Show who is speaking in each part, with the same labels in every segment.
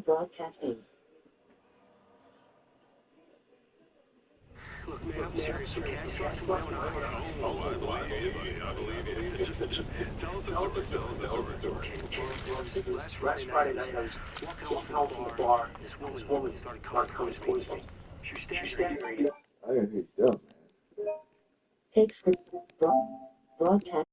Speaker 1: broadcasting.
Speaker 2: Look, man, I'm serious, okay? I saw it with my own eyes.
Speaker 3: Oh, I believe you, buddy. I believe you. Just tell us the story. Tell us the story.
Speaker 2: Okay, well, last Friday night, I was walking home from the bar, and this woman started coming towards me. She was standing right here.
Speaker 4: I gotta hear you, man.
Speaker 1: Takes broadcast.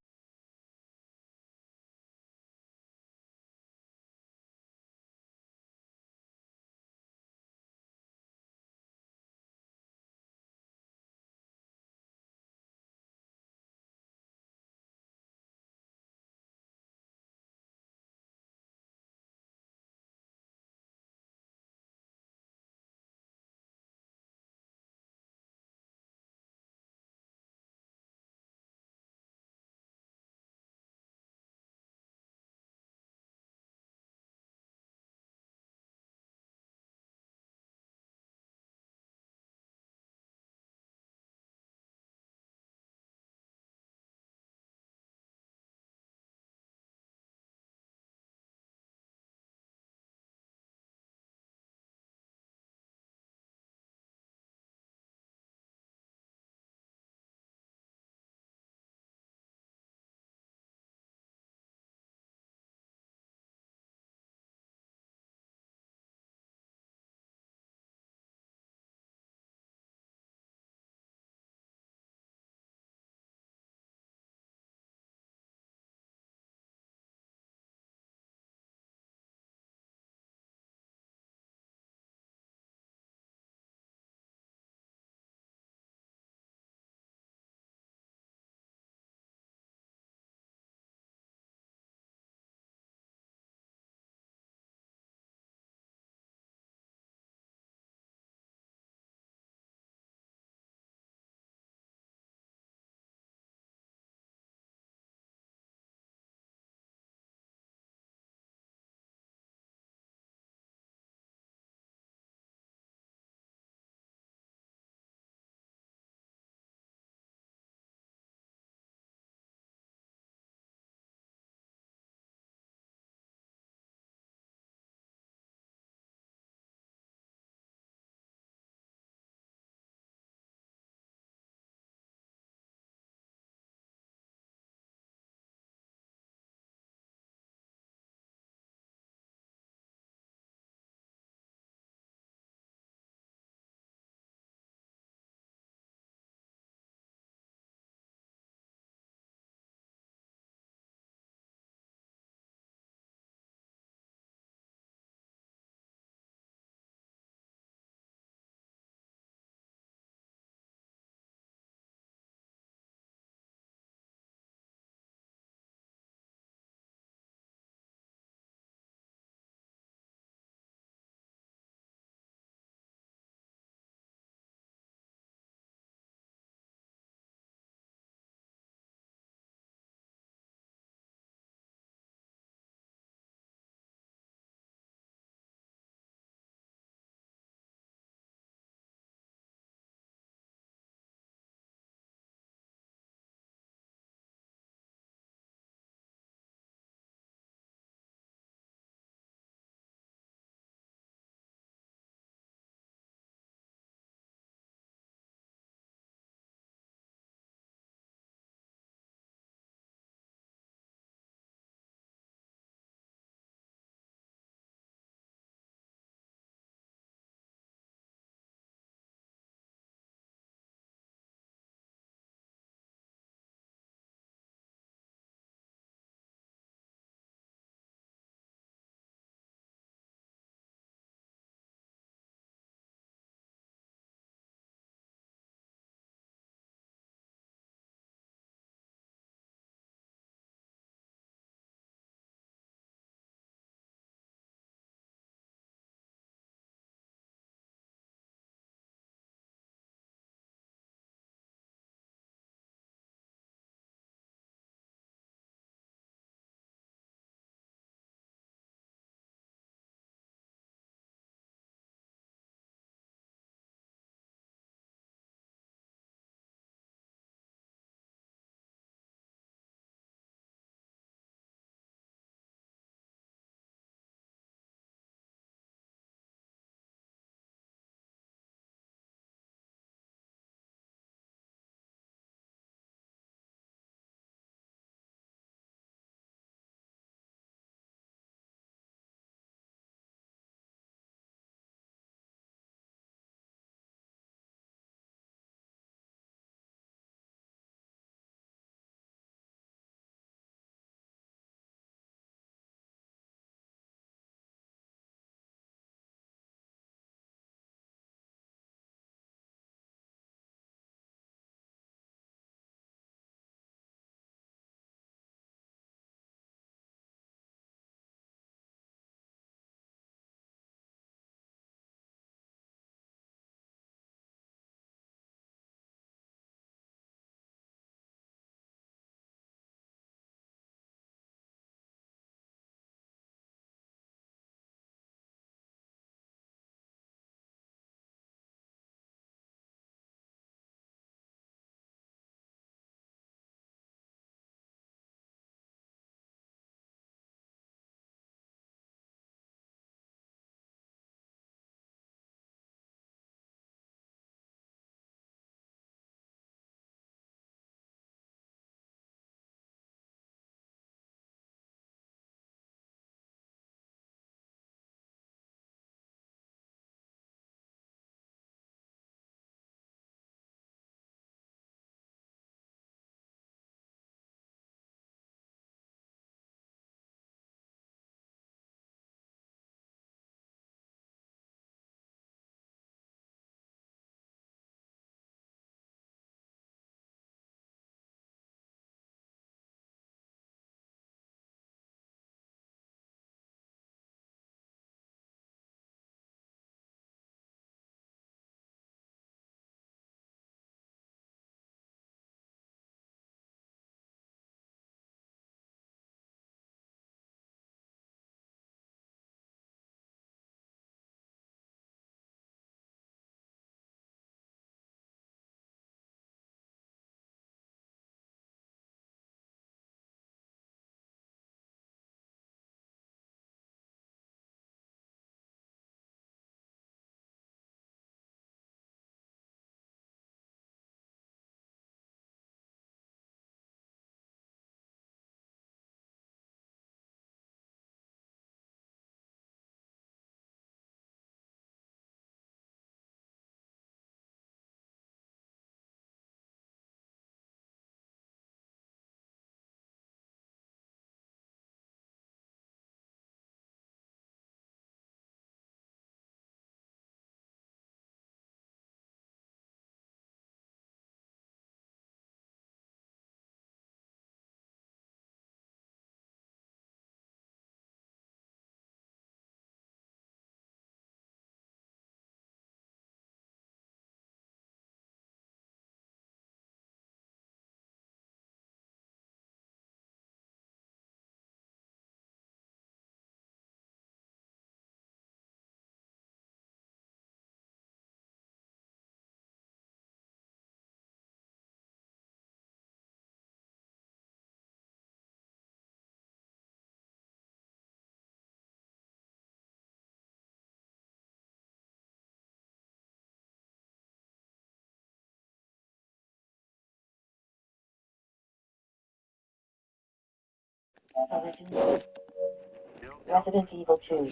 Speaker 1: Resident Evil 2.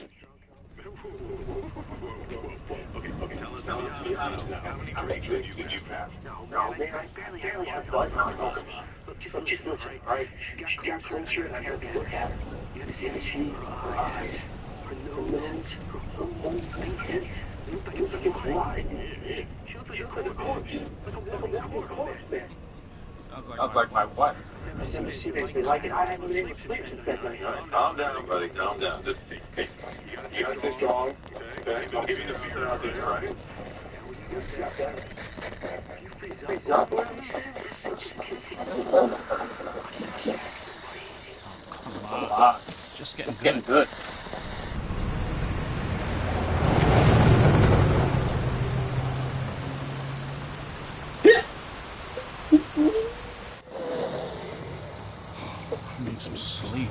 Speaker 3: Okay, tell us to be honest now. How many drinks did you have?
Speaker 2: No, man, I barely had blood on me. Look, just listen, all right? She got closer and I had to look at her. You had to see her eyes, her nose, her whole face. It looked like it was alive. She looked like a corpse, like a walking corpse, man.
Speaker 4: Sounds like my wife.
Speaker 2: I've never seen anything like it. I haven't been able to sleep since that night.
Speaker 3: All right, calm down, buddy. Calm down. Just hey, you gotta stay strong. Okay, I'll give you the beer out there, right?
Speaker 2: You freeze up.
Speaker 4: Come on. Just getting good. I need some sleep.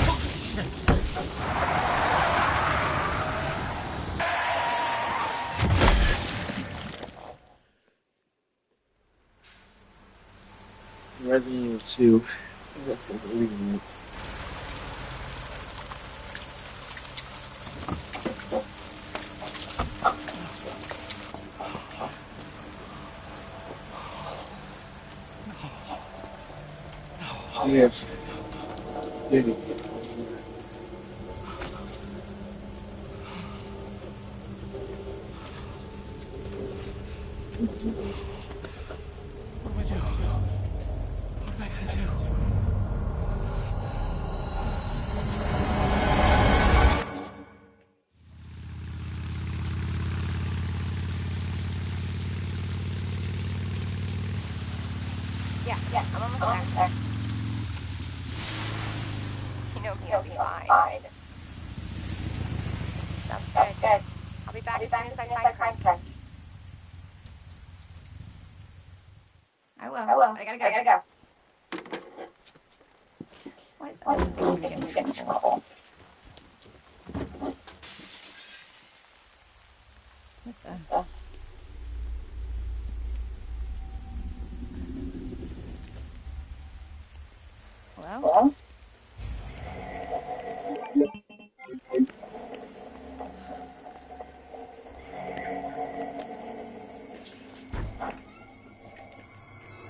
Speaker 4: Oh, shit.
Speaker 5: Resident Evil 2. Yes. Did it.
Speaker 4: What do I do? What am I gonna do?
Speaker 6: Yeah, I'm almost there. You know he'll be fine. Sounds good. I'll be back as soon as I find Chris. I will. But I gotta go. What is that? I'm gonna get in trouble. What the? Hello?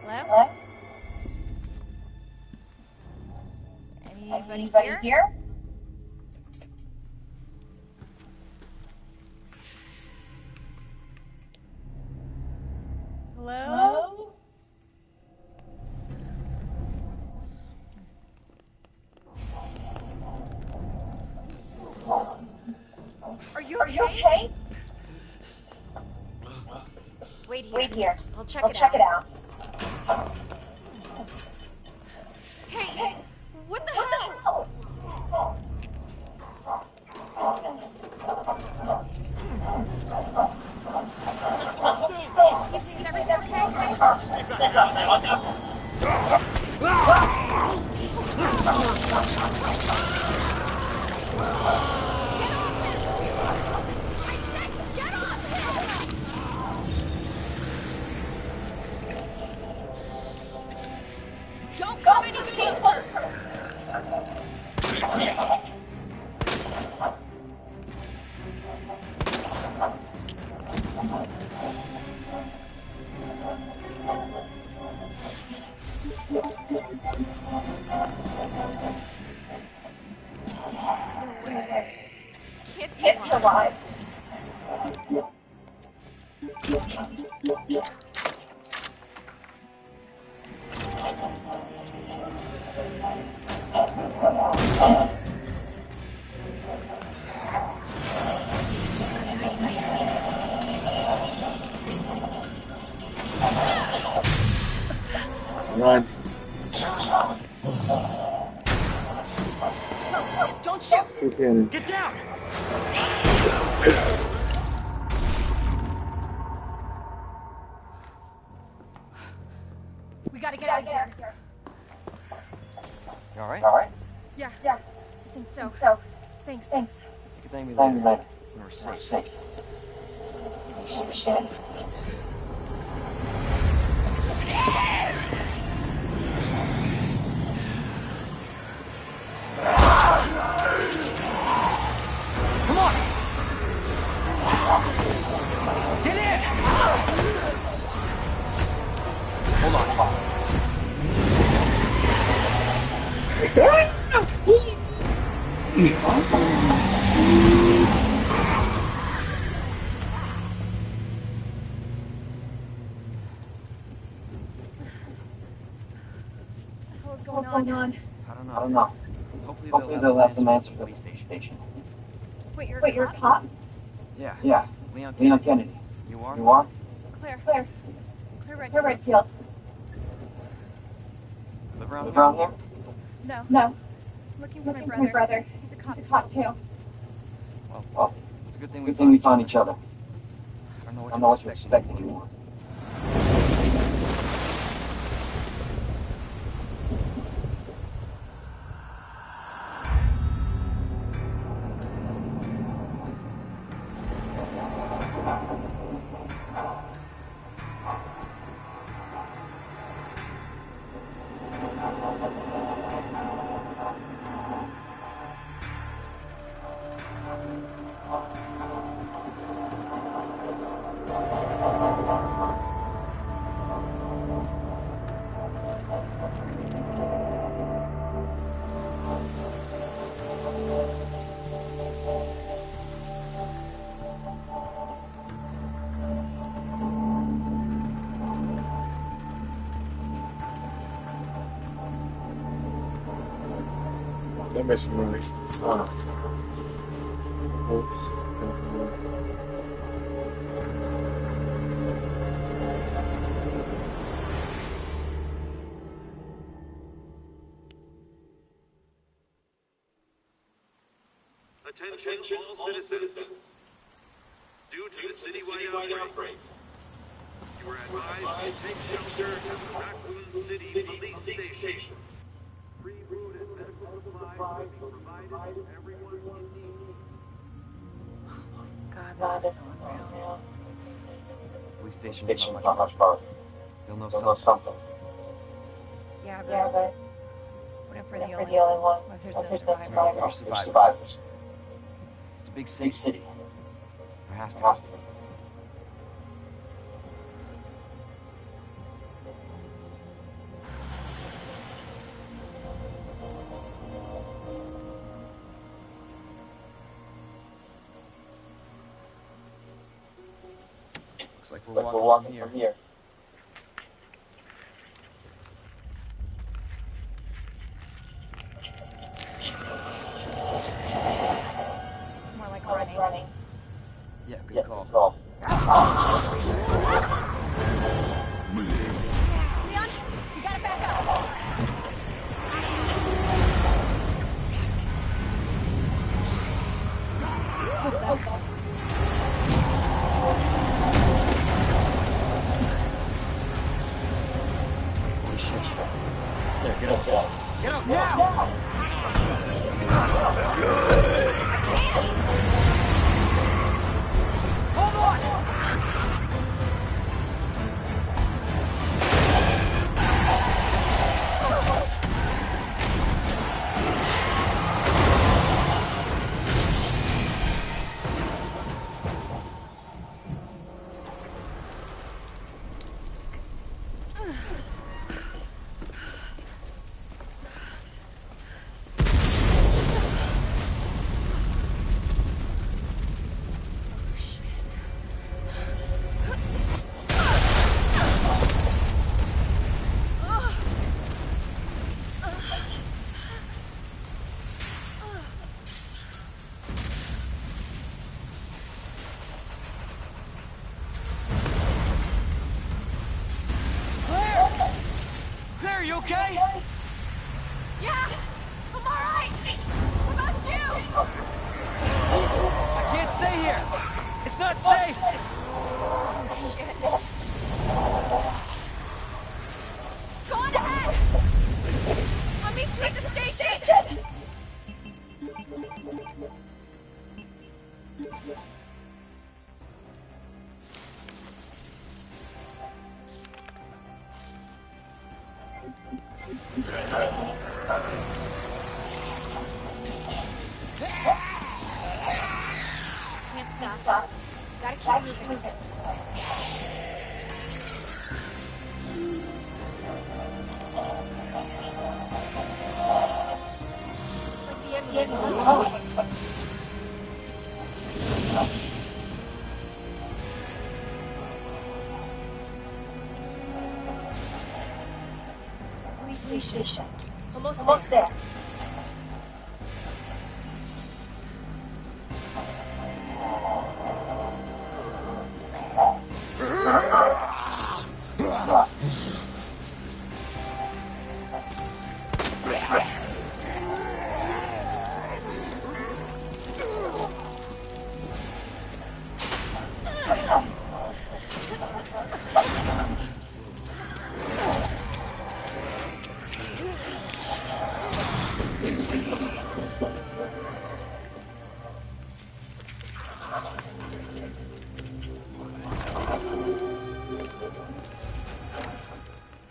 Speaker 6: Hello? Anybody here? Hello? Are you okay? Wait here. I'll check it out. Hey, what the hell? Excuse me, is everything Don't come any closer! Can't be alive.
Speaker 5: Run.
Speaker 6: Don't shoot!
Speaker 5: Okay.
Speaker 2: Get down!
Speaker 6: We gotta get out of here.
Speaker 7: You alright?
Speaker 6: Yeah, I think so. Thanks.
Speaker 7: You can thank me later when we're safe.
Speaker 6: Shit.
Speaker 7: Come on! Get in! Hold on.
Speaker 6: What's going on?
Speaker 7: I don't
Speaker 5: I don't know.
Speaker 7: Hopefully
Speaker 5: They'll have some answers
Speaker 7: at
Speaker 5: at
Speaker 7: the
Speaker 5: the
Speaker 7: police
Speaker 5: station.
Speaker 6: Wait,
Speaker 1: Wait, you're a cop?
Speaker 7: Yeah.
Speaker 5: Yeah,
Speaker 7: Leon
Speaker 5: Leon Kennedy.
Speaker 7: You are?
Speaker 5: You are?
Speaker 6: Claire.
Speaker 1: Claire.
Speaker 6: Claire Redfield.
Speaker 1: Claire Redfield.
Speaker 7: Live around
Speaker 5: Live
Speaker 7: here?
Speaker 5: around here?
Speaker 6: No.
Speaker 1: No.
Speaker 6: Looking for
Speaker 1: Looking
Speaker 6: my
Speaker 1: for my
Speaker 6: brother.
Speaker 1: brother.
Speaker 6: He's a cop
Speaker 1: He's a
Speaker 6: too.
Speaker 1: cop too.
Speaker 5: Well,
Speaker 7: It's a good thing
Speaker 5: good thing we found each other.
Speaker 7: I don't know
Speaker 5: I don't know what to expect anymore. They're missing really. So.
Speaker 3: Attention all citizens. Due to the citywide outbreak, you are advised to take shelter at the Raccoon City Police Station. Free food and medical supplies will be provided to everyone in need.
Speaker 6: God, this is so unreal.
Speaker 7: Police station's
Speaker 5: Station's
Speaker 7: not
Speaker 5: not
Speaker 7: much
Speaker 5: much farther.
Speaker 7: They'll know
Speaker 5: They'll know
Speaker 7: something.
Speaker 5: something.
Speaker 6: Yeah,
Speaker 1: Yeah, but
Speaker 6: what if we're
Speaker 1: we're
Speaker 6: the
Speaker 1: the
Speaker 6: only
Speaker 1: only
Speaker 6: ones?
Speaker 1: one.
Speaker 6: What if there's
Speaker 1: What
Speaker 6: no
Speaker 1: if there's no
Speaker 6: survivors?
Speaker 1: survivors?
Speaker 5: There's survivors.
Speaker 7: It's a big
Speaker 5: Big
Speaker 7: city.
Speaker 5: city.
Speaker 7: There has to
Speaker 5: Has to
Speaker 7: be.
Speaker 5: be.
Speaker 7: Looks like we're
Speaker 5: But we're
Speaker 7: walking
Speaker 5: walking
Speaker 7: from
Speaker 5: from
Speaker 7: here.
Speaker 5: here.
Speaker 6: More like
Speaker 1: Running.
Speaker 6: running.
Speaker 7: Yeah, good
Speaker 5: Yeah,
Speaker 7: call.
Speaker 5: good call.
Speaker 6: Leon, you gotta back up.
Speaker 7: Holy shit. There, get up. Get up now! Hold on! Claire, you okay?
Speaker 6: Yeah, I'm alright. What about you?
Speaker 7: I can't stay here. It's not safe.
Speaker 6: Shit. Go on ahead. I'll meet you at the station. stop. Gotta keep moving. It's like the end of the world. Police station. Almost there.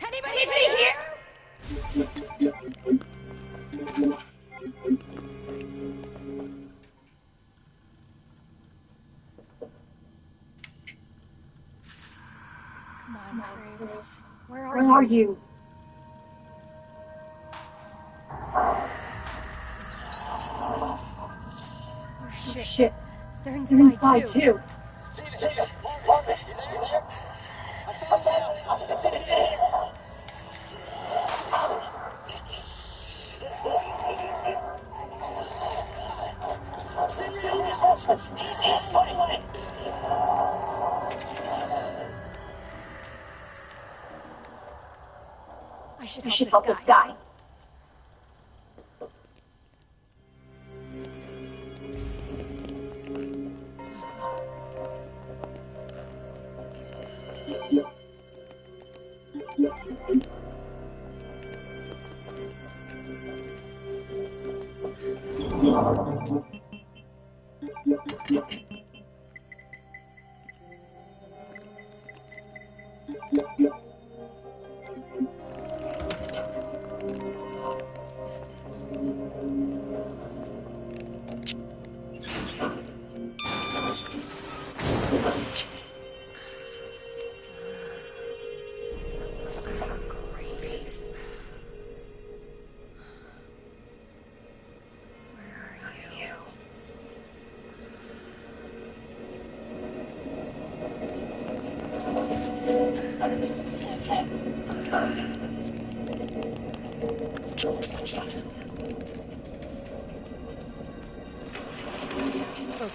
Speaker 6: Anybody here? Come on, Chris. Where are you? Oh shit. They're inside too. I should help this guy.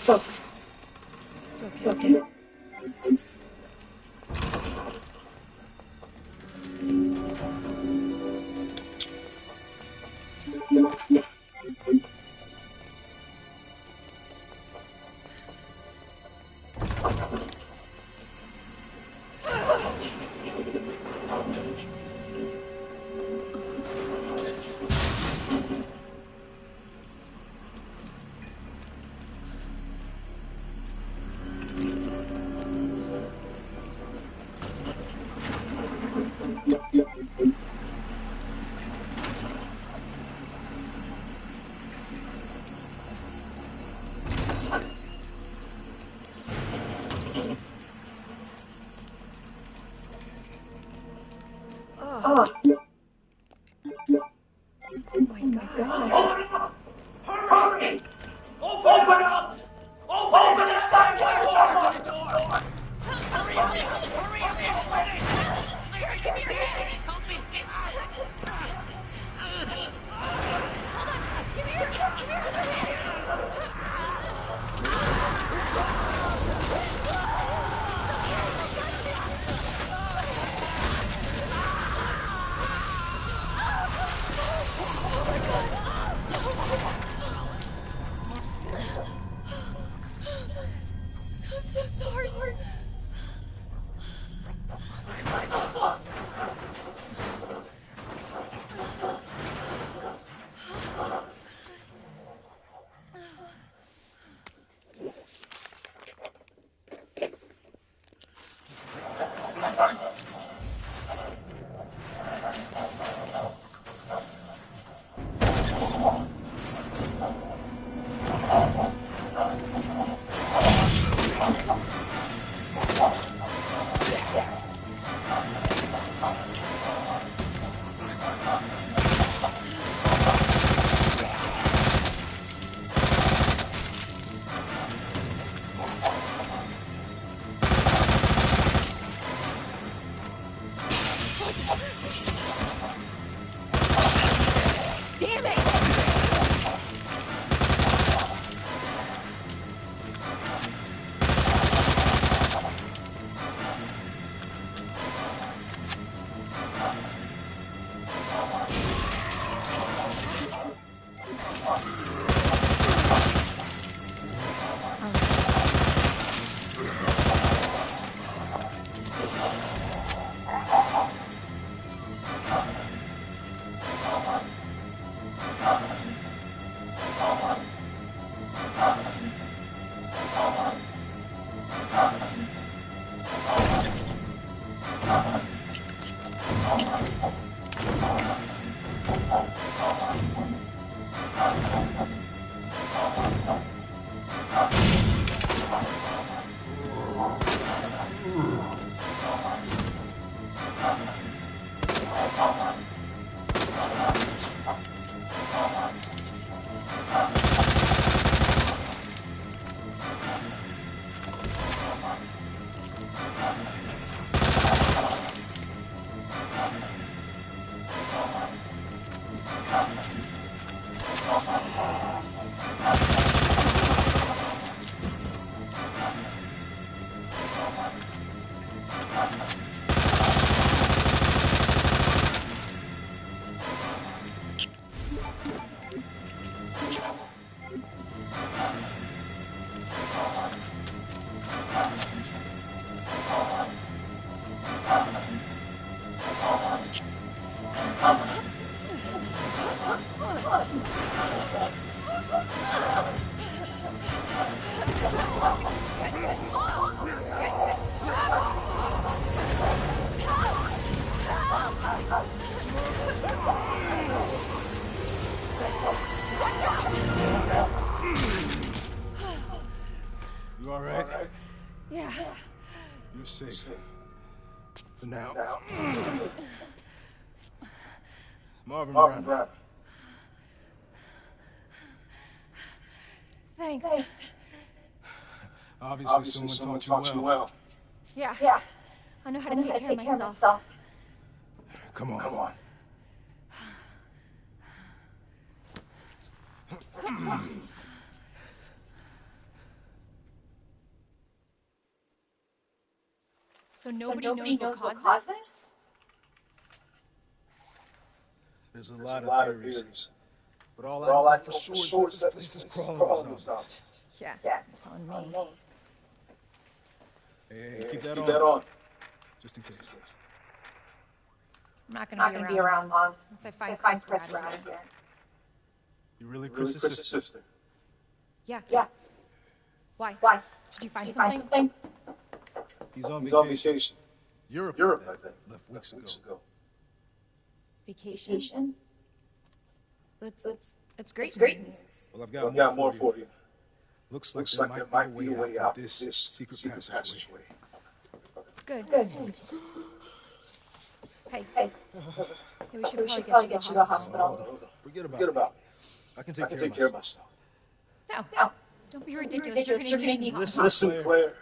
Speaker 6: Focus. It's okay.
Speaker 4: You all right?
Speaker 6: Yeah.
Speaker 4: You're safe. For now. Marvin Brown.
Speaker 6: Thanks.
Speaker 4: Obviously someone taught you well.
Speaker 6: Yeah. I know how to take care of myself.
Speaker 4: Come on.
Speaker 6: So nobody knows what caused this?
Speaker 4: There's a lot of theories. But all I know for sure is that this place is crawling with zombies.
Speaker 6: Yeah. You're telling me.
Speaker 4: Hey, keep that on. Just in case.
Speaker 6: I'm not gonna be around long. Once I find Chris, we're out of here.
Speaker 4: You really Chris's sister?
Speaker 6: Yeah. Why? Did you find something?
Speaker 4: He's on vacation. Europe, I think. Left weeks ago.
Speaker 6: Vacation? It's great news.
Speaker 4: Well, I've got more for you. Looks like there might be a way out of this secret passageway.
Speaker 6: Good. Hey, we should probably get you to the hospital.
Speaker 4: Hold on. Forget about me. I can take care of myself.
Speaker 6: No. Don't be ridiculous. You're gonna need some.
Speaker 4: Listen, Claire.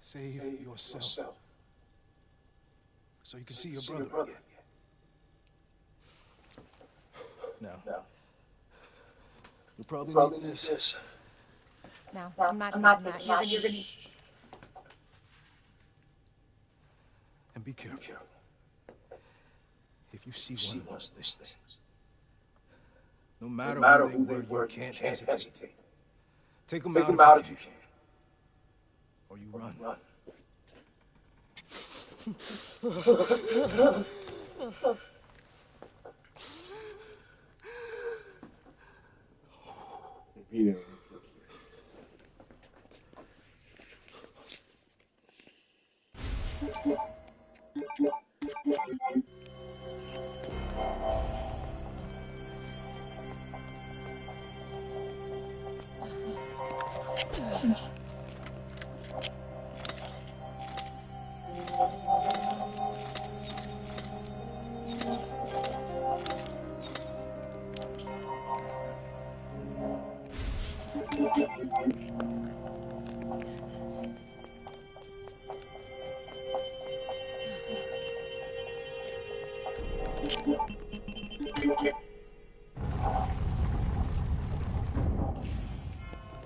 Speaker 4: Save yourself. So you can see your brother again. Now. You'll probably need this.
Speaker 6: No, I'm not taking that. You're gonna...
Speaker 4: And be careful. If you see one of those things, no matter who they were, you can't hesitate. Take them out if you can. Or you run.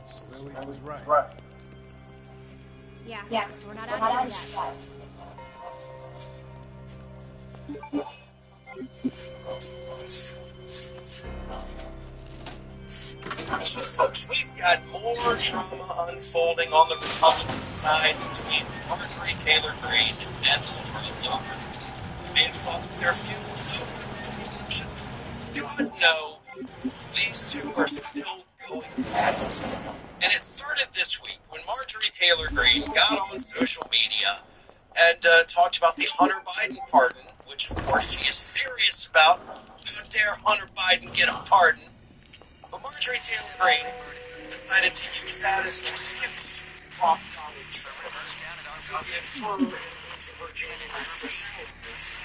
Speaker 4: So Ellie was right.
Speaker 6: Yeah. We're not out of here yet.
Speaker 8: Folks, we've got more drama unfolding on the Republican side between Marjorie Taylor Greene and Laura Logan. They fought their feuds over. God no, these two are still going at it. And it started this week when Marjorie Taylor Greene got on social media and talked about the Hunter Biden pardon, which of course she is furious about. How dare Hunter Biden get a pardon? But Marjorie Taylor Greene decided to use that as an excuse to prop Donald Trump to give her and lots of her January 6th followers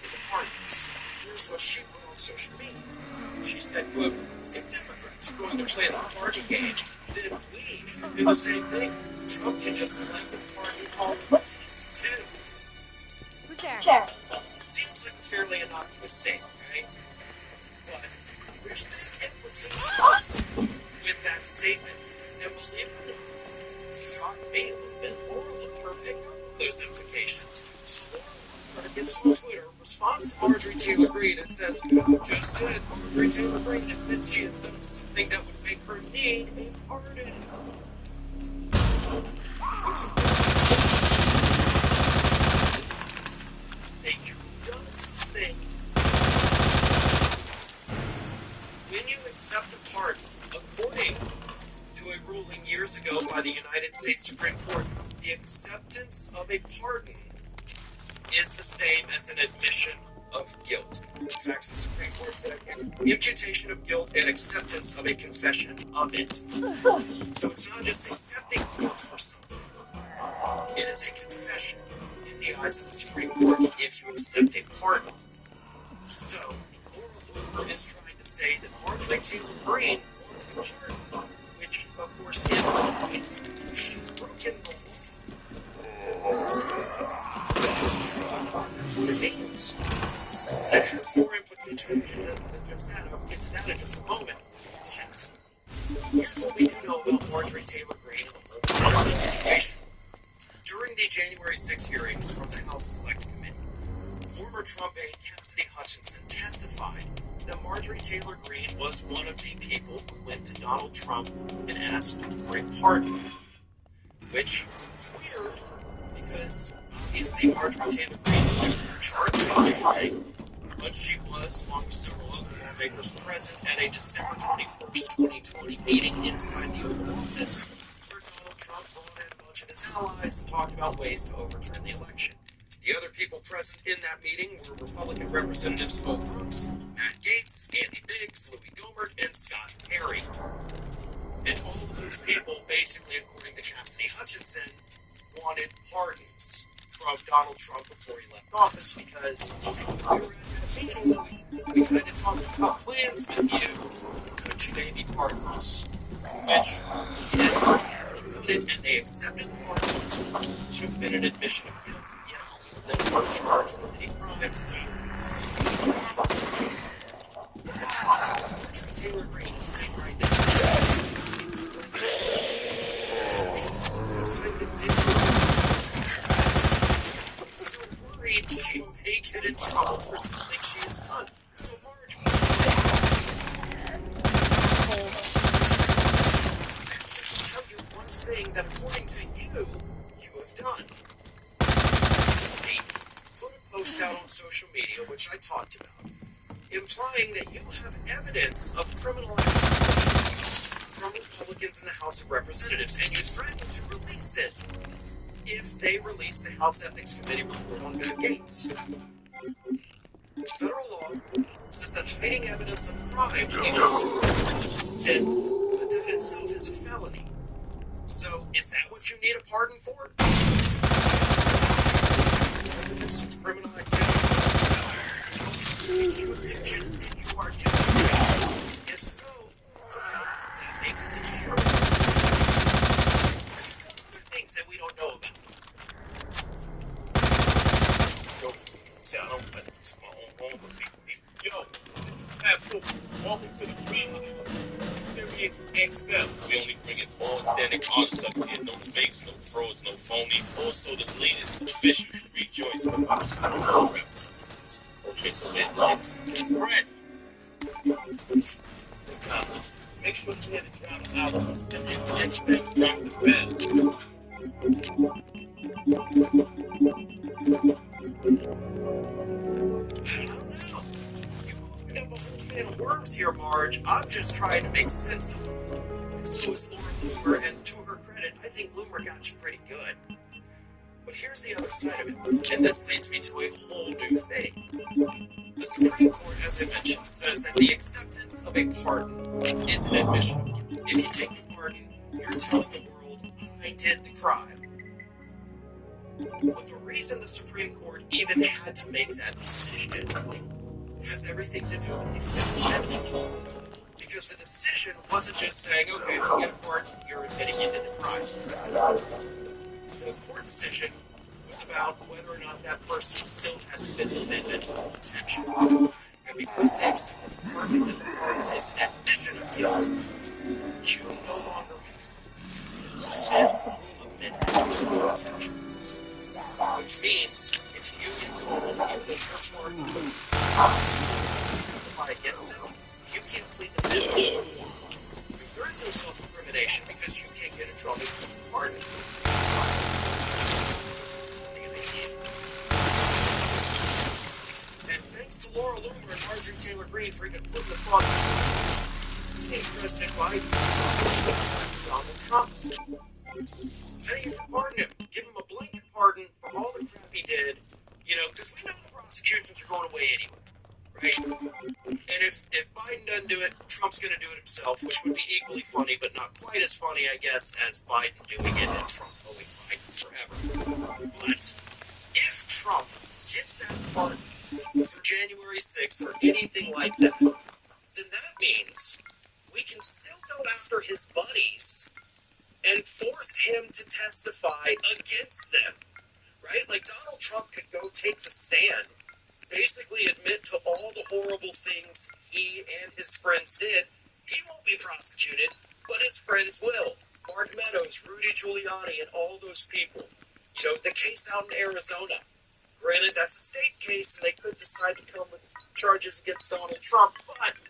Speaker 8: the pardons. Here's what she put on social media. She said, quote, if Democrats are going to play the party game, then we do the same thing. Trump can just blanket pardon all Muslims, too.
Speaker 6: Who's there?
Speaker 8: Seems like a fairly innocuous statement, right? But there's big implications with that statement. And believe it or not, shocked me a little bit. Laura Loomer picked up on those implications. So Laura gets on Twitter, responds to Marjorie Taylor Greene and says, just did. Marjorie Taylor Greene admits she has done something that would make her need a pardon. Which of course that you've done something. When you accept a pardon, according to a ruling years ago by the United States Supreme Court, the acceptance of a pardon is the same as an admission of guilt. In fact, the Supreme Court said imputation of guilt and acceptance of a confession of it. So it's not just accepting guilt for something. It is a confession in the eyes of the Supreme Court if you accept a pardon. So, Laura Loomer is trying to say that Marjorie Taylor Greene wants a pardon, which, of course, implies she's broken the law. That's what it means. It has more implications than just that. I'll get to that in just a moment. But here's what we do know about Marjorie Taylor Greene and the whole Trump situation. During the January 6 hearings from the House Select Committee, former Trump aide Cassidy Hutchinson testified that Marjorie Taylor Greene was one of the people who went to Donald Trump and asked for a pardon. Which is weird, because obviously Marjorie Taylor Greene was never charged with anything, but she was, along with several other lawmakers, present at a December 21st, 2020 meeting inside the Oval Office, where Donald Trump brought in a bunch of his allies and talked about ways to overturn the election. The other people present in that meeting were Republican Representatives Bo Brooks, Matt Gaetz, Andy Biggs, Louie Gohmert, and Scott Perry. And all of those people, basically, according to Cassidy Hutchinson, wanted pardons from Donald Trump before he left office because we were at a meeting, we kind of talked about plans with you, could you maybe pardon us? Which, again, they did it and they accepted the pardons, which have been an admission of guilt. Yet, they weren't charged with any crimes, so Marjorie Taylor Greene is saying right now, this is still worried she may get in trouble for something she has done. So Marjorie, to tell you one thing that according to you, you have done. Recently put a post out on social media, which I talked about, implying that you have evidence of criminal activity from Republicans in the House of Representatives, and you threatened to release it if they release the House Ethics Committee report on Matt Gaetz. Federal law says that hiding evidence of crime equals to and that itself is a felony. So, is that what you need a pardon for? Evidence of criminal activity you suggested you are doing. If so, that makes sense. There's a couple of things that we don't know about.
Speaker 9: See, I don't like this. My own home with people. Yo, this is Pastor. Welcome to the Green Series XL. We only bring in authentic artists up here. No fakes, no frauds, no phonies. Also, the latest official street joints with artists and no reps. Okay, so it's fresh. Timeless. Make sure you hear the drums albums and the next things rock the bell.
Speaker 8: I don't know. You opened up a whole can of worms here, Marge. I'm just trying to make sense of them. And so is Laura Loomer, and to her credit, I think Loomer got you pretty good. But here's the other side of it, and this leads me to a whole new thing. The Supreme Court, as I mentioned, says that the acceptance of a pardon is an admission of guilt. If you take the pardon, you're telling the world, I did the crime. But the reason the Supreme Court even had to make that decision has everything to do with the Fifth Amendment. Because the decision wasn't just saying, okay, if you get a pardon, you're admitting you did the crime. The court decision was about whether or not that person still had Fifth Amendment potential. And because they accepted the pardon, and the pardon is an admission of guilt, you no longer have Fifth Amendment potentials. Which means, if you get called in with your pardon, testify against them, you can't plead the Fifth Amendment. Because there is no self-incrimination because you can't get in trouble with your pardon. And thanks to Laura Loomer and Marjorie Taylor Greene for even putting the fuck Same President Biden, Donald Trump. Then you can pardon him, give him a blanket pardon for all the crap he did, you know, because we know the prosecutions are going away anyway, right? And if Biden doesn't do it, Trump's going to do it himself, which would be equally funny, but not quite as funny, I guess, as Biden doing it and Trump owing Biden forever. But if Trump gets that pardon for January 6th or anything like that, then that means we can still go after his buddies and force him to testify against them, right? Like Donald Trump could go take the stand, basically admit to all the horrible things he and his friends did. He won't be prosecuted, but his friends will. Mark Meadows, Rudy Giuliani, and all those people. You know, the case out in Arizona. Granted, that's a state case, and they could decide to come with charges against Donald Trump, but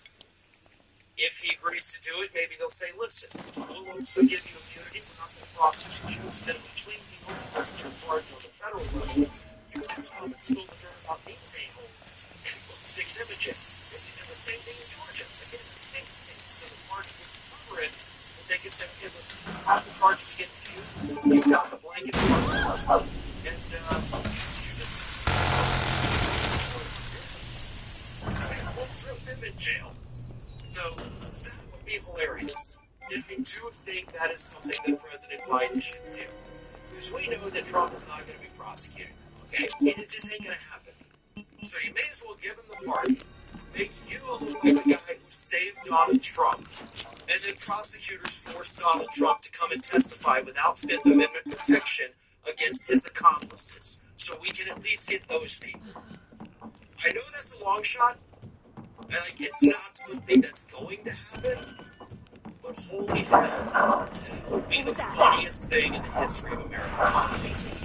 Speaker 8: if he agrees to do it, maybe they'll say, listen, we'll also give you immunity, we're not going to prosecute you, it's been completely open your pardon on the federal level. You can come and spill the dirt about these a-holes, and we'll stick them in jail. They did the same thing in Georgia. Again, the same thing, so the pardon would cover it, and they could say, okay, listen, half the charges against you, you got the blanket pardon, and you just we'll throw them in jail. So that would be hilarious. And I do think that is something that President Biden should do. Because we know that Trump is not going to be prosecuted. Okay? It just ain't going to happen. So you may as well give him the pardon, make you look like the guy who saved Donald Trump, and then prosecutors force Donald Trump to come and testify without Fifth Amendment protection against his accomplices. So we can at least get those people. I know that's a long shot. Like, it's not something that's going to happen, but holy hell, that would be the funniest thing in the history of American politics.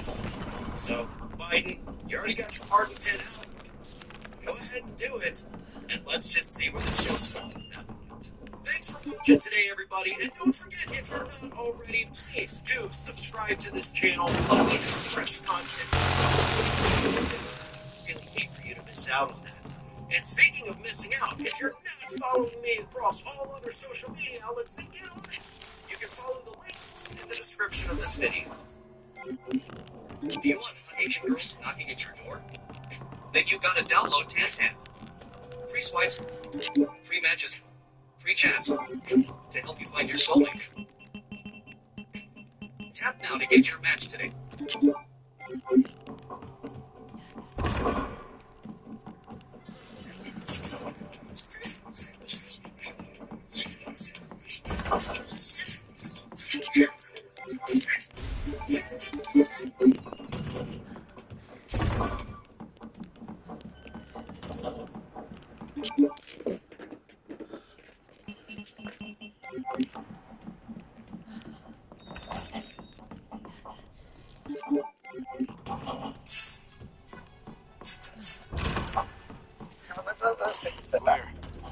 Speaker 8: So, Biden, you already got your pardon pen out. Go ahead and do it, and let's just see where the show's going at that point. Thanks for watching today, everybody, and don't forget, if you're not already, please do subscribe to this channel. We have fresh content. I really hate for you to miss out on that. And speaking of missing out, if you're not following me across all other social media outlets, then get on it. You can follow the links in the description of this video.
Speaker 10: Do you want Asian girls knocking at your door? Then you gotta download Tantan. Free swipes, free matches, free chats to help you find your soulmate. Tap now to get your match today.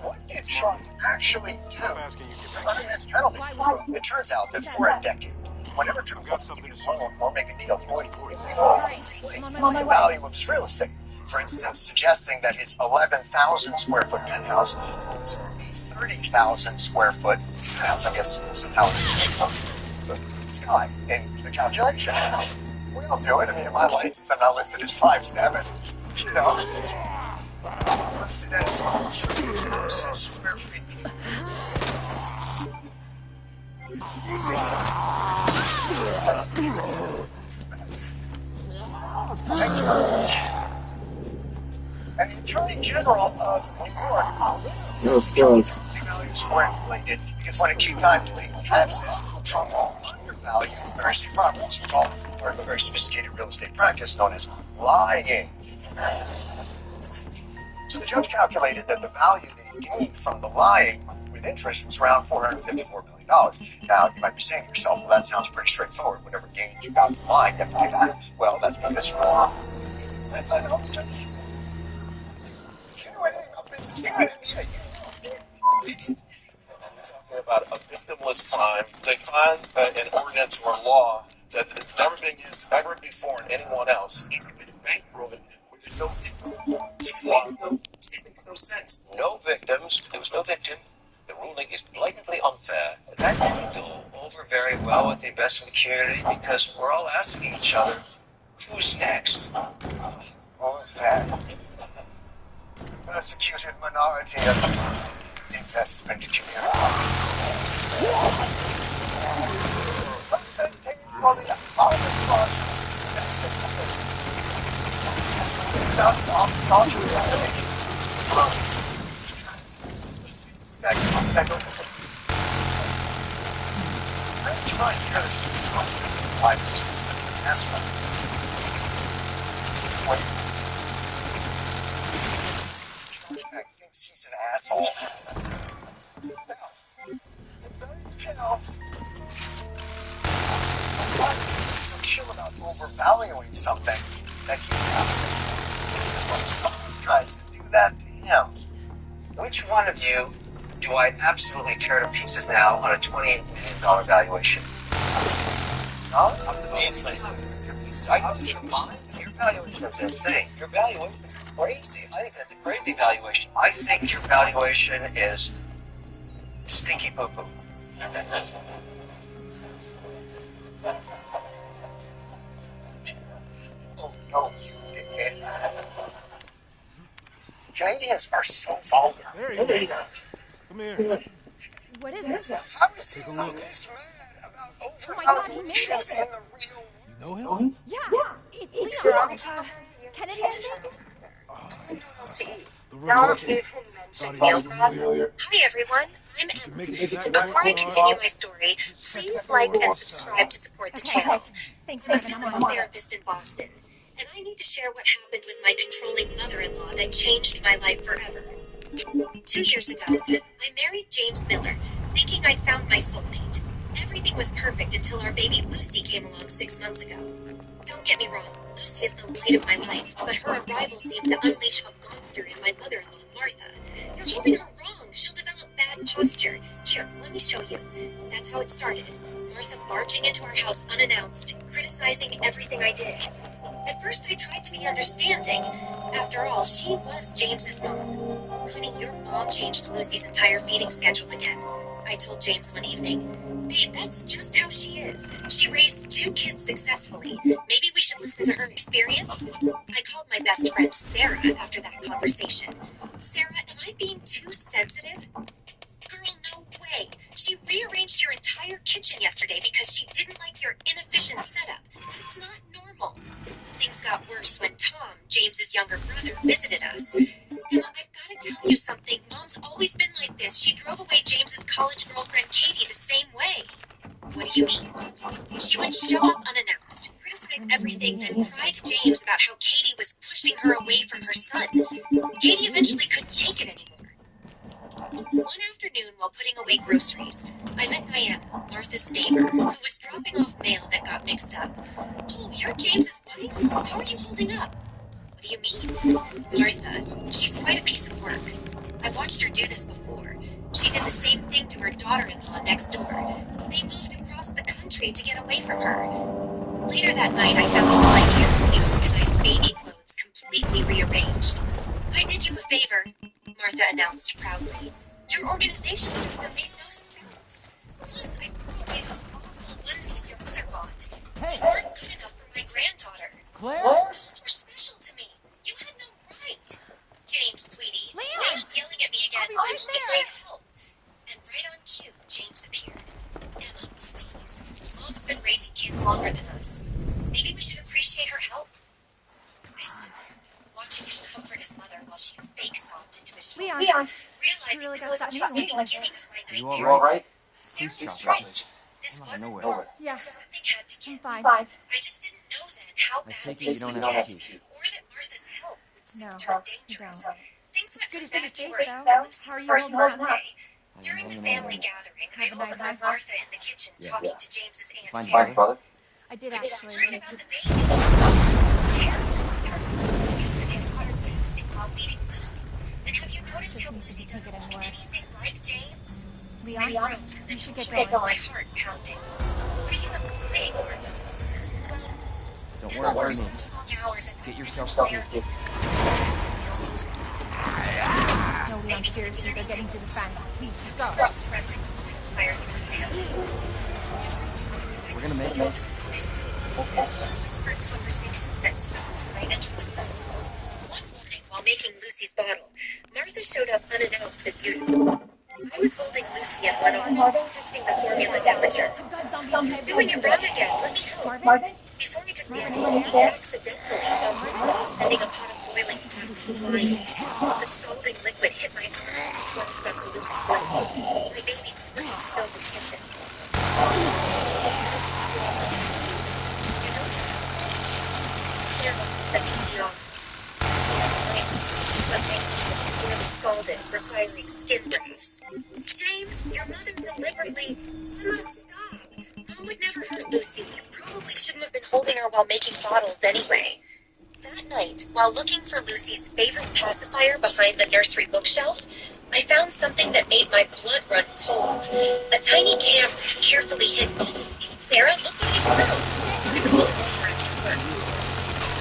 Speaker 11: What did Trump actually do under this penalty? It turns out that for a decade, whenever Trump wanted to get a loan or make a deal, he would the value of his real estate. For instance, suggesting that his 11,000 square foot penthouse was a 30,000 square foot penthouse. I guess somehow it's high in the calculation. We don't do it. I mean, in my license, I'm not listed as 5'7". You know. That's square feet. And the Attorney General of New York square inflated because when it came time to pay taxes, Trump undervalued various properties, which all are a very sophisticated real estate practice known as lying. So the judge calculated that the value that he gained from the lying with interest was around $454 million. Now, you might be saying to yourself, well, that sounds pretty straightforward. Whatever gains you got from lying, you have to pay back. Well, that's because you're off.
Speaker 9: Talking about a victimless crime, they find an ordinance or a law that it's never been used ever before in anyone else.
Speaker 10: He's committed bank fraud. There's no victim. It makes no sense. No victims. There was no victim. The ruling is blatantly unfair. That didn't go over very well with the investment community because we're all asking each other, who's next?
Speaker 11: Who's next? persecuted minority of investment community. Percentage for the arbitrages. That's it. It's not off reality. Plus. Back up. I'm surprised to hear this. Why was this an asshole? What? I thinks he's an asshole. Why is he so chill about overvaluing something that he doesn't? When someone tries to do that to him, which one of you do I absolutely tear to pieces now on a $28 million valuation? No, that's amazing. Your valuation is insane. Your valuation is crazy. I think that's a crazy valuation. I think your valuation is stinky poo-poo. Oh, no, you dickhead. Canadians are so vulgar.
Speaker 4: There you go. Come here.
Speaker 6: What is it?
Speaker 11: I was so mad about overvaluations in the real world.
Speaker 4: You know him?
Speaker 6: Yeah, it's Leon. Kennedy, I think?
Speaker 4: Don't even mention
Speaker 12: Hi everyone, I'm Emma. Before I continue my story, please like and subscribe to support the channel. I'm a physical therapist in Boston, and I need to share what happened with my controlling mother-in-law that changed my life forever. 2 years ago, I married James Miller, thinking I'd found my soulmate. Everything was perfect until our baby Lucy came along 6 months ago. Don't get me wrong, Lucy is the light of my life, but her arrival seemed to unleash a monster in my mother-in-law, Martha. You're holding her wrong. She'll develop bad posture. Here, let me show you. That's how it started. Martha marching into our house unannounced, criticizing everything I did. At first, I tried to be understanding. After all, she was James's mom. Honey, your mom changed Lucy's entire feeding schedule again. I told James one evening, babe, that's just how she is. She raised 2 kids successfully. Maybe we should listen to her experience? I called my best friend Sarah after that conversation. Sarah, am I being too sensitive? Girl, no way. She rearranged your entire kitchen yesterday because she didn't like your inefficient setup. That's not normal. Things got worse when Tom, James's younger brother, visited us. Emma, I've got to tell you something. Mom's always been like this. She drove away James's college girlfriend Katie the same way. What do you mean? She would show up unannounced, criticize everything, then cry to James about how Katie was pushing her away from her son. Katie eventually couldn't take it anymore. One afternoon, while putting away groceries, I met Diana, Martha's neighbor, who was dropping off mail that got mixed up. Oh, you're James's wife? How are you holding up? What do you mean? Martha, she's quite a piece of work. I've watched her do this before. She did the same thing to her daughter-in-law next door. They moved across the country to get away from her. Later that night, I found all my carefully organized baby clothes completely rearranged. I did you a favor, Martha announced proudly. Your organization system made no sense. Plus, I threw away those awful onesies your mother bought. They weren't good enough for my granddaughter.
Speaker 6: Claire?
Speaker 12: Those were special to me. You had no right. James, sweetie.
Speaker 6: Leon!
Speaker 12: Emma's yelling at me again.
Speaker 6: I'll be right
Speaker 12: I'm
Speaker 6: there.
Speaker 12: trying to help. And right on cue, James appeared. Emma, please. Mom's been raising kids longer than us. Maybe we should appreciate her help. I stood there, watching him comfort his mother while she fake sobbed into his shoulder.
Speaker 6: Leon,
Speaker 12: Realizing this was just the beginning of my
Speaker 7: You
Speaker 12: nightmare.
Speaker 7: all right?
Speaker 12: Sarah
Speaker 7: Please
Speaker 12: was
Speaker 7: chop
Speaker 12: right.
Speaker 7: it.
Speaker 12: This
Speaker 7: Come on,
Speaker 12: wasn't
Speaker 7: nowhere.
Speaker 12: normal.
Speaker 6: Yeah.
Speaker 12: Something had to give.
Speaker 6: I'm fine.
Speaker 12: I just didn't know then how
Speaker 7: I
Speaker 12: bad
Speaker 7: take it
Speaker 12: things
Speaker 7: you don't
Speaker 12: would
Speaker 7: have
Speaker 12: get,
Speaker 7: teeth.
Speaker 12: or that Martha's help would soon
Speaker 6: No,
Speaker 12: turn
Speaker 6: you
Speaker 12: dangerous.
Speaker 6: don't.
Speaker 12: Things went
Speaker 6: Good
Speaker 12: from
Speaker 6: to see
Speaker 12: bad to
Speaker 6: your
Speaker 12: worse
Speaker 6: face,
Speaker 12: for
Speaker 6: though.
Speaker 12: Lucy's
Speaker 6: How are you
Speaker 12: first
Speaker 6: holding up?
Speaker 12: birthday. During the family gathering, I
Speaker 6: Have a night,
Speaker 12: overheard
Speaker 6: huh?
Speaker 12: Martha in the kitchen talking to James's aunt
Speaker 7: Fine,
Speaker 12: Karen.
Speaker 7: brother.
Speaker 6: I did
Speaker 12: I was
Speaker 6: actually.
Speaker 12: worried about the baby. I was so careless with her. Yesterday I caught her texting while feeding Lucy. And have you noticed how Lucy doesn't look anything like James? I
Speaker 6: Leon,
Speaker 12: froze and
Speaker 6: you
Speaker 12: then
Speaker 6: should get
Speaker 12: moved,
Speaker 6: going.
Speaker 12: my heart pounding. What are you implying, Martha? Well,
Speaker 7: Don't
Speaker 12: Emma
Speaker 7: worry,
Speaker 12: works
Speaker 7: move.
Speaker 12: such long hours at that
Speaker 7: Get yourself
Speaker 12: physical
Speaker 7: settled.
Speaker 12: therapy.
Speaker 6: No, Leon, seriously, they're getting to the fence. Please, just go.
Speaker 12: Spread like wildfire through the family.
Speaker 7: We're gonna make
Speaker 12: All
Speaker 7: it.
Speaker 12: the suspense, whispered conversations that stopped right into the room. One morning, while making Lucy's bottle, showed up unannounced as usual. I was holding Lucy in one arm, testing the formula temperature. You're doing it wrong again. Let me help.
Speaker 1: Marvin?
Speaker 12: Before I could react, accidentally, the light sending a pot of boiling water flying. The scalding liquid hit my arm and splashed onto Lucy's leg. My baby's screams filled the kitchen. There wasn't setting me off. Something severely scalded, requiring skin grafts. James, your mother deliberately... Emma, stop! Mom would never hurt Lucy. You probably shouldn't have been holding her while making bottles anyway. That night, while looking for Lucy's favorite pacifier behind the nursery bookshelf, I found something that made my blood run cold. A tiny camera, carefully hidden. Sarah, look what you found. I called over after work.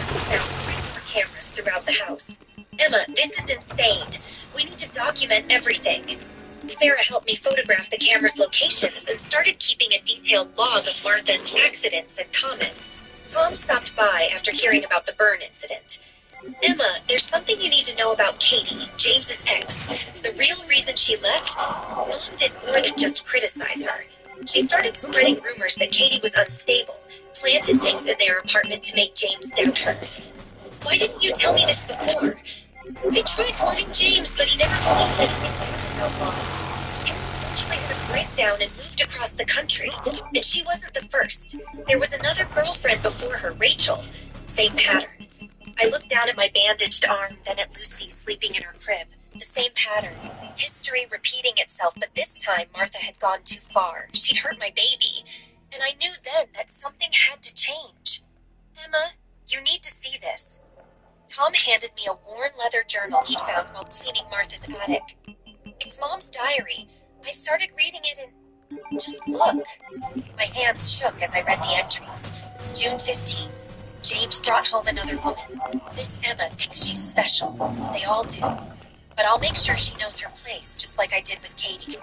Speaker 12: I found 3 more cameras throughout the house. Emma, this is insane. We need to document everything. Sarah helped me photograph the camera's locations and started keeping a detailed log of Martha's accidents and comments. Tom stopped by after hearing about the burn incident. Emma, there's something you need to know about Katie, James's ex. The real reason she left? Mom did more than just criticize her. She started spreading rumors that Katie was unstable, planted things in their apartment to make James doubt her. Why didn't you tell me this before? I tried warning James, but he never believed anything about Mom. He eventually had a breakdown and moved across the country, and she wasn't the first. There was another girlfriend before her, Rachel. Same pattern. I looked down at my bandaged arm, then at Lucy sleeping in her crib. The same pattern. History repeating itself, but this time Martha had gone too far. She'd hurt my baby, and I knew then that something had to change. Emma, you need to see this. Tom handed me a worn leather journal he'd found while cleaning Martha's attic. It's Mom's diary. I started reading it and... just look. My hands shook as I read the entries. June 15th. James brought home another woman. This Emma thinks she's special. They all do. But I'll make sure she knows her place, just like I did with Katie.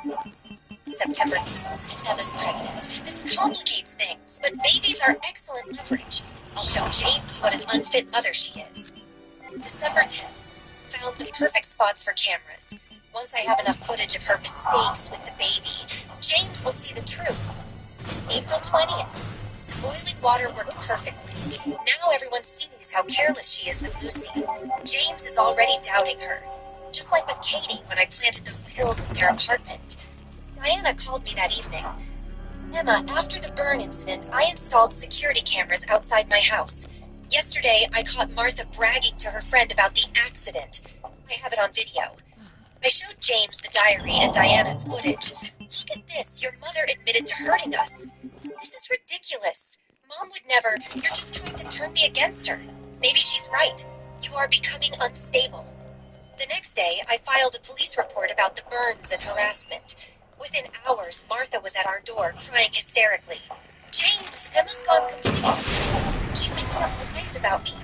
Speaker 12: September 3rd. Emma's pregnant. This complicates things, but babies are excellent leverage. I'll show James what an unfit mother she is. December 10th. Found the perfect spots for cameras. Once I have enough footage of her mistakes with the baby, James will see the truth. April 20th. The boiling water worked perfectly. Now everyone sees how careless she is with Lucy. James is already doubting her. Just like with Katie when I planted those pills in their apartment. Diana called me that evening. Emma, after the burn incident, I installed security cameras outside my house. Yesterday, I caught Martha bragging to her friend about the accident. I have it on video. I showed James the diary and Diana's footage. Look at this. Your mother admitted to hurting us. This is ridiculous. Mom would never. You're just trying to turn me against her. Maybe she's right. You are becoming unstable. The next day, I filed a police report about the burns and harassment. Within hours, Martha was at our door, crying hysterically. James, Emma's gone completely. She's making up lies about me.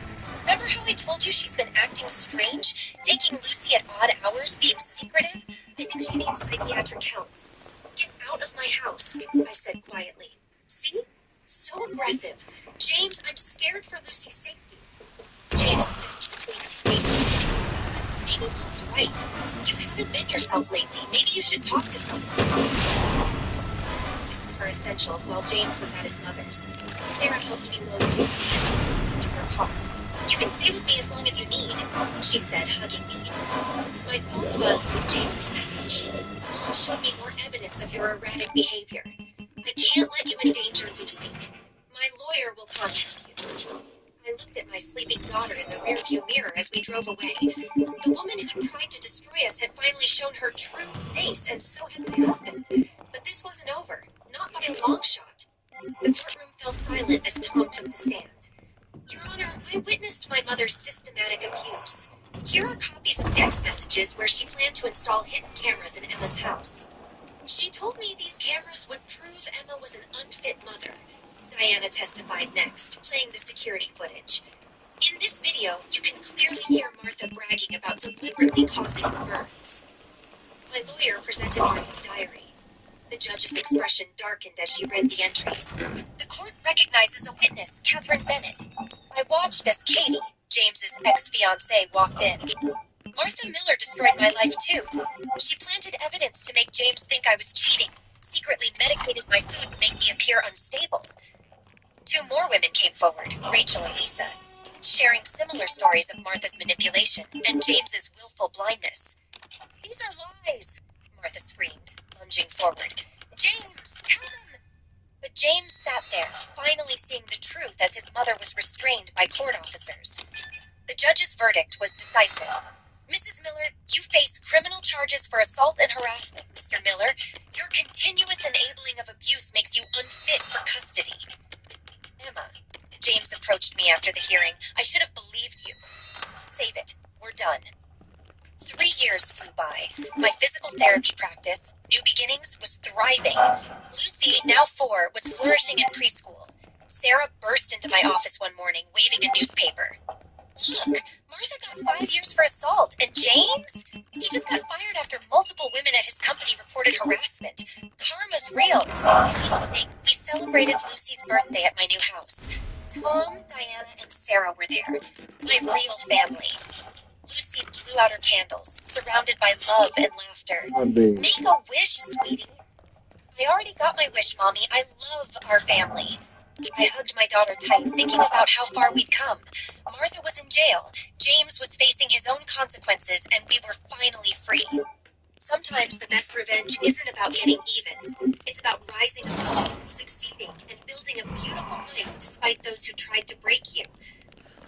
Speaker 12: Remember how I told you she's been acting strange? Taking Lucy at odd hours, being secretive? I think she needs psychiatric help. Get out of my house, I said quietly. See? So aggressive. James, I'm scared for Lucy's safety. James stepped between us, facing me. Maybe Mom's right. You haven't been yourself lately. Maybe you should talk to someone. Her essentials while James was at his mother's. Sarah helped me load Lucy into her car. You can stay with me as long as you need, she said, hugging me. My phone buzzed with James's message. Mom showed me more evidence of your erratic behavior. I can't let you endanger Lucy. My lawyer will contact you. I looked at my sleeping daughter in the rearview mirror as we drove away. The woman who tried to destroy us had finally shown her true face, and so had my husband. But this wasn't over. Not by a long shot. The courtroom fell silent as Tom took the stand. Your Honor, I witnessed my mother's systematic abuse. Here are copies of text messages where she planned to install hidden cameras in Emma's house. She told me these cameras would prove Emma was an unfit mother. Diana testified next, playing the security footage. In this video, you can clearly hear Martha bragging about deliberately causing the burns. My lawyer presented Martha's diary. The judge's expression darkened as she read the entries. The court recognizes a witness, Catherine Bennett. I watched as Katie, James's ex-fiancée, walked in. Martha Miller destroyed my life too. She planted evidence to make James think I was cheating, secretly medicated my food to make me appear unstable. 2 more women came forward, Rachel and Lisa, each sharing similar stories of Martha's manipulation and James's willful blindness. "These are lies," Martha screamed, lunging forward. "James, come!" But James sat there, finally seeing the truth as his mother was restrained by court officers. The judge's verdict was decisive. "Mrs. Miller, you face criminal charges for assault and harassment. Mr. Miller, your continuous enabling of abuse makes you unfit for custody." "Emma," James approached me after the hearing, "I should have believed you. Save it. We're done." 3 years flew by. My physical therapy practice, New Beginnings, was thriving. Lucy, now 4, was flourishing in preschool. Sarah burst into my office one morning, waving a newspaper. "Look, Martha got 5 years for assault, and James? He just got fired after multiple women at his company reported harassment. Karma's real." That evening, we celebrated Lucy's birthday at my new house. Tom, Diana, and Sarah were there. My real family. Lucy blew out her candles, surrounded by love and laughter. "Make a wish, sweetie." "I already got my wish, Mommy. I love our family." I hugged my daughter tight, thinking about how far we'd come. Martha was in jail, James was facing his own consequences, and we were finally free. Sometimes the best revenge isn't about getting even. It's about rising above, succeeding, and building a beautiful life despite those who tried to break you.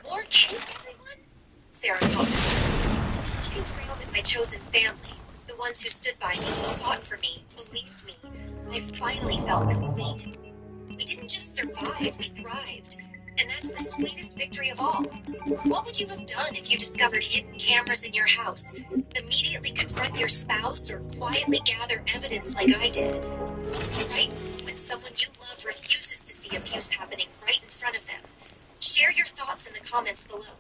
Speaker 12: "More cake, everyone?" Sarah called me. Looking around at my chosen family, the ones who stood by me, fought for me, believed me, I finally felt complete. We didn't just survive, we thrived. And that's the sweetest victory of all. What would you have done if you discovered hidden cameras in your house? Immediately confront your spouse or quietly gather evidence like I did? What's the right move when someone you love refuses to see abuse happening right in front of them? Share your thoughts in the comments below.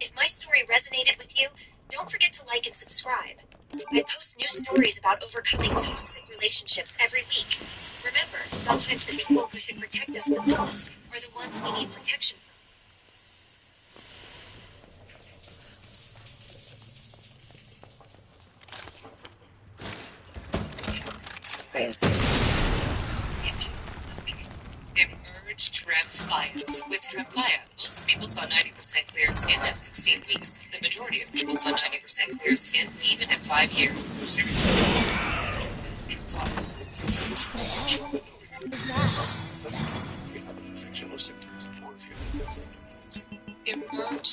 Speaker 12: If my story resonated with you, don't forget to like and subscribe. I post new stories about overcoming toxic relationships every week. Remember, sometimes the people who should protect us the most are the ones we need protection
Speaker 13: Emerge Tremfyant. With Tremfya, most people saw 90% clear skin at 16 weeks. The majority of people saw 90% clear skin even at 5 years. Emerge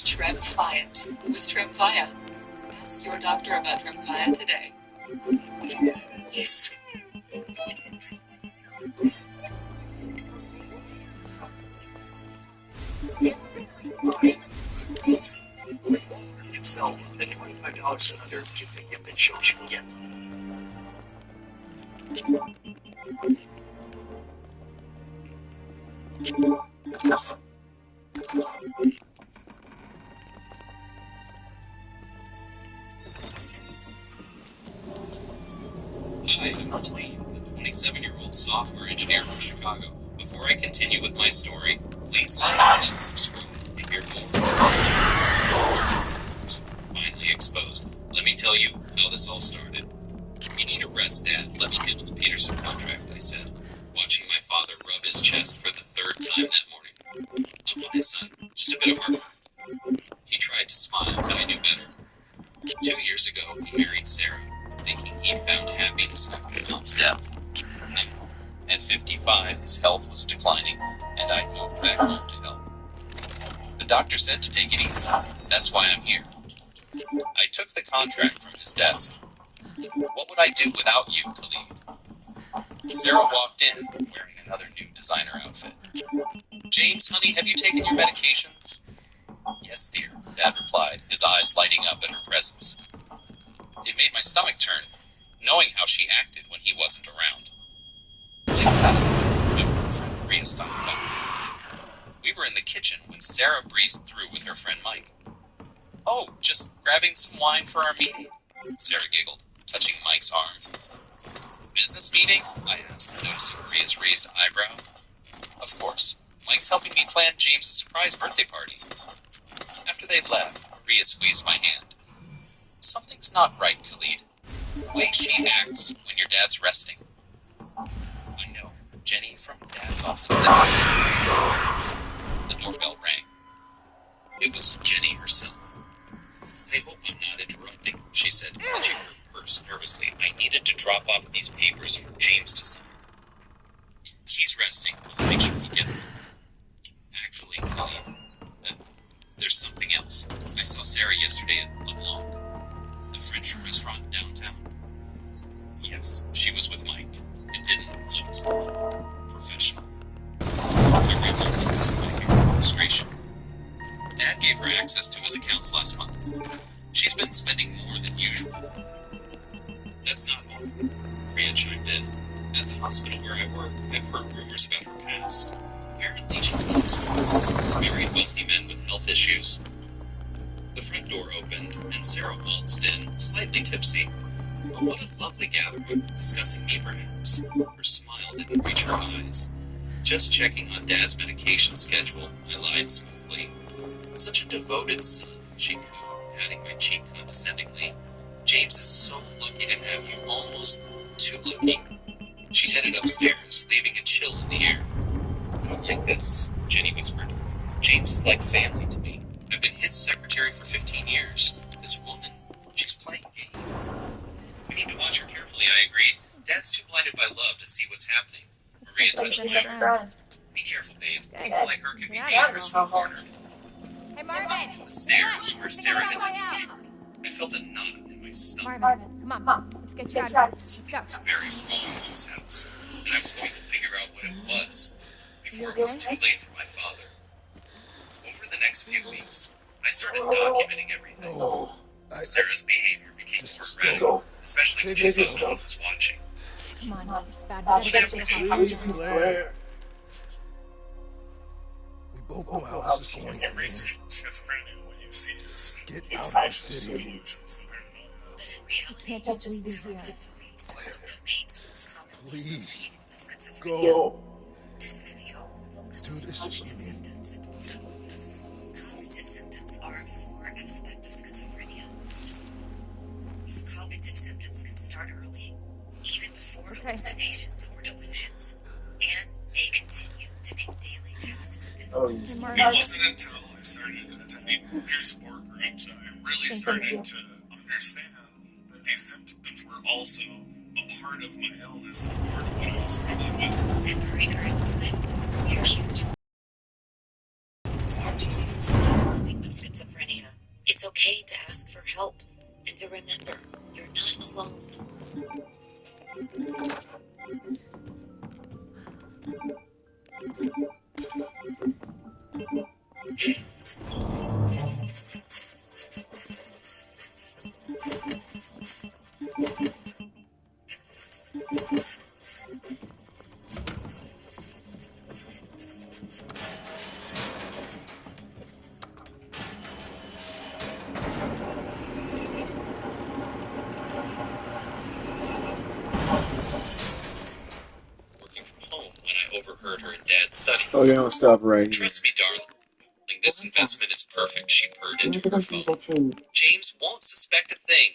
Speaker 13: Tremfyant. With Tremfya. Ask your doctor about Tremfya today. Yes.
Speaker 8: You sell at $25 and under, you think if they showed you again.
Speaker 10: Hi, I'm Cleve, a 27-year-old software engineer from Chicago. Before I continue with my story, please like and subscribe to hear more. Finally exposed. Let me tell you how this all started. "You need a rest, Dad. Let me handle the Peterson contract," I said, watching my father rub his chest for the 3rd time that morning. "I'm fine, son. Just a bit of heartburn." He tried to smile, but I knew better. 2 years ago, he married Sarah, thinking he'd found happiness after Mom's death. Now, at 55, his health was declining, and I moved back home to help. The doctor said to take it easy. That's why I'm here. I took the contract from his desk. "What would I do without you, Khalid?" Sarah walked in, wearing another new designer outfit. "James, honey, have you taken your medications?" "Yes, dear," Dad replied, his eyes lighting up at her presence. It made my stomach turn, knowing how she acted when he wasn't around. My girlfriend Maria stopped by. We were in the kitchen when Sarah breezed through with her friend Mike. "Oh, just grabbing some wine for our meeting," Sarah giggled, touching Mike's arm. "Business meeting?" I asked, noticing Maria's raised eyebrow. "Of course. Mike's helping me plan James' surprise birthday party." After they left, Maria squeezed my hand. Something's not right, Khalid. The way she acts when your dad's resting. I know. Jenny from Dad's office said the doorbell rang. It was Jenny herself. I hope I'm not interrupting, she said, clutching her purse nervously. I needed to drop off these papers for James to sign. He's resting. I'll make sure he gets them. Actually, Khalid, there's something else. I saw Sarah yesterday at LeBlanc, the French restaurant downtown. Yes, she was with Mike. It didn't look professional. Every moment was in my frustration. Dad gave her access to his accounts last month. She's been spending more than usual. That's not all. Maria chimed in. At the hospital where I work, I've heard rumors about her past. Apparently she's married wealthy men with health issues. The front door opened, and Sarah waltzed in, slightly tipsy. But what a lovely gathering, discussing me perhaps. Her smile didn't reach her eyes. Just checking on Dad's medication schedule, I lied smoothly. Such a devoted son, she cooed, patting my cheek condescendingly. James is so lucky to have you, almost too lucky. She headed upstairs, leaving a chill in the air. I don't like this, Jenny whispered. James is like family to me. I've been his secretary for 15 years. This woman, she's playing games. We need to watch her carefully, I agreed. Dad's too blinded by love to see what's happening. Maria touched my arm. Be careful, babe. People like her can be dangerous when cornered.
Speaker 6: Hey, Marvin!
Speaker 10: The stairs where Sarah had disappeared. I felt a knot in my stomach.
Speaker 6: Marvin, come on. Let's get you out of here. Let's go.
Speaker 10: It was very wrong in this house, and I was going to figure out what it was before it was too late for my father. Over the next few weeks, I started documenting everything. Sarah's behavior became erratic, especially when she thought no one was watching.
Speaker 6: Come on, it's bad.
Speaker 10: One after the other.
Speaker 4: We both know how this is going.
Speaker 9: Get research schizophrenia when you see this.
Speaker 4: Get out of the city.
Speaker 9: Solutions.
Speaker 6: You can't just leave you here.
Speaker 4: Please. Go. Do this for me.
Speaker 13: Cognitive symptoms are a core aspect of schizophrenia. Cognitive symptoms can start early, even before hallucinations or delusions, and may continue to make daily tasks difficult.
Speaker 9: It wasn't until I started attending peer support groups that I really started to understand that these symptoms were also a part of my illness, a part of what I was struggling with.
Speaker 13: At Breaker Movement, we are here to living with schizophrenia. It's okay to ask for help, and to remember, you're not alone.
Speaker 10: Overheard her in Dad's study.
Speaker 5: Oh, you don't stop right here.
Speaker 10: Trust me, darling. This investment is perfect, she purred into her phone. James won't suspect a thing.